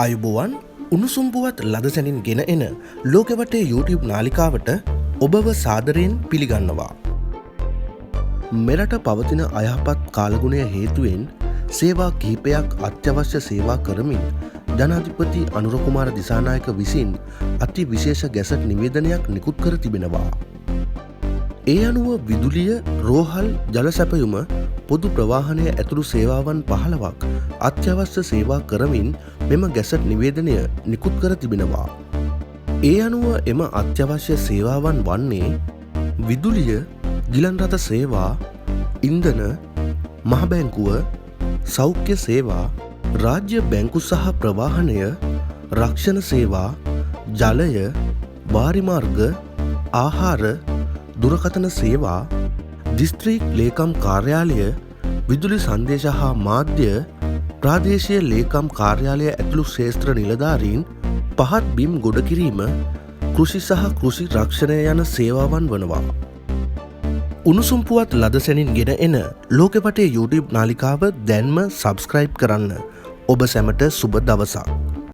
අයුබෝවන් උණුසුම් පුවත් ලද සැනින් ගෙන එන ලෝකවටේ YouTube නාලිකාවට ඔබව සාදරයෙන් පිළිගන්නවා. මෙරට පවතින අයහපත් කාලගුණය හේතුවෙන් සේවා කිහිපයක් අත්‍යවශ්‍ය සේවා කරමින් ජනාධිපති අනුර කුමාර දිසානායක විසින් අති විශේෂ ගැසට් නිවේදනයක් නිකුත් කර තිබෙනවා. ඒ අනුව විදුලිය, රෝහල්, ජල සැපයුම, පොදු ප්‍රවාහනය ඇතුළු සේවාවන් 15ක් අත්‍යවශ්‍ය සේවා කරමින් මෙම ගැසට් නිවේදනය නිකුත් කර තිබෙනවා. ඒ අනුව එම අත්‍යවශ්‍ය සේවාවන් වන්නේ විදුලිය, ගිලන් රථ සේවා, ඉන්ධන, මහ බැංකුව, සෞඛ්‍ය සේවා, රාජ්‍ය බැංකු සහ ප්‍රවාහනය, රක්ෂණ සේවා, ජලය, වාරිමාර්ග, ආහාර, දුරකථන සේවා, දිස්ත්‍රික් ලේකම් කාර්යාලය, විදුලි සංදේශ හා මාධ්‍ය, ප්‍රාදේශීය ලේකම් කාර්යාලය ඇතුළු ක්ෂේත්‍ර නිලධාරීන්, පහත් බිම් ගොඩ කිරීම, කෘෂි සහ කෘෂි රක්ෂණය යන සේවාවන් වනවා. උණුසුම් පුවත් ලද සැනින් ගෙන එන ලෝකවටේ YouTube නාලිකාව දැන්ම සබ්ස්ක්‍රයිබ් කරන්න. ඔබ සැමට සුබ දවසක්.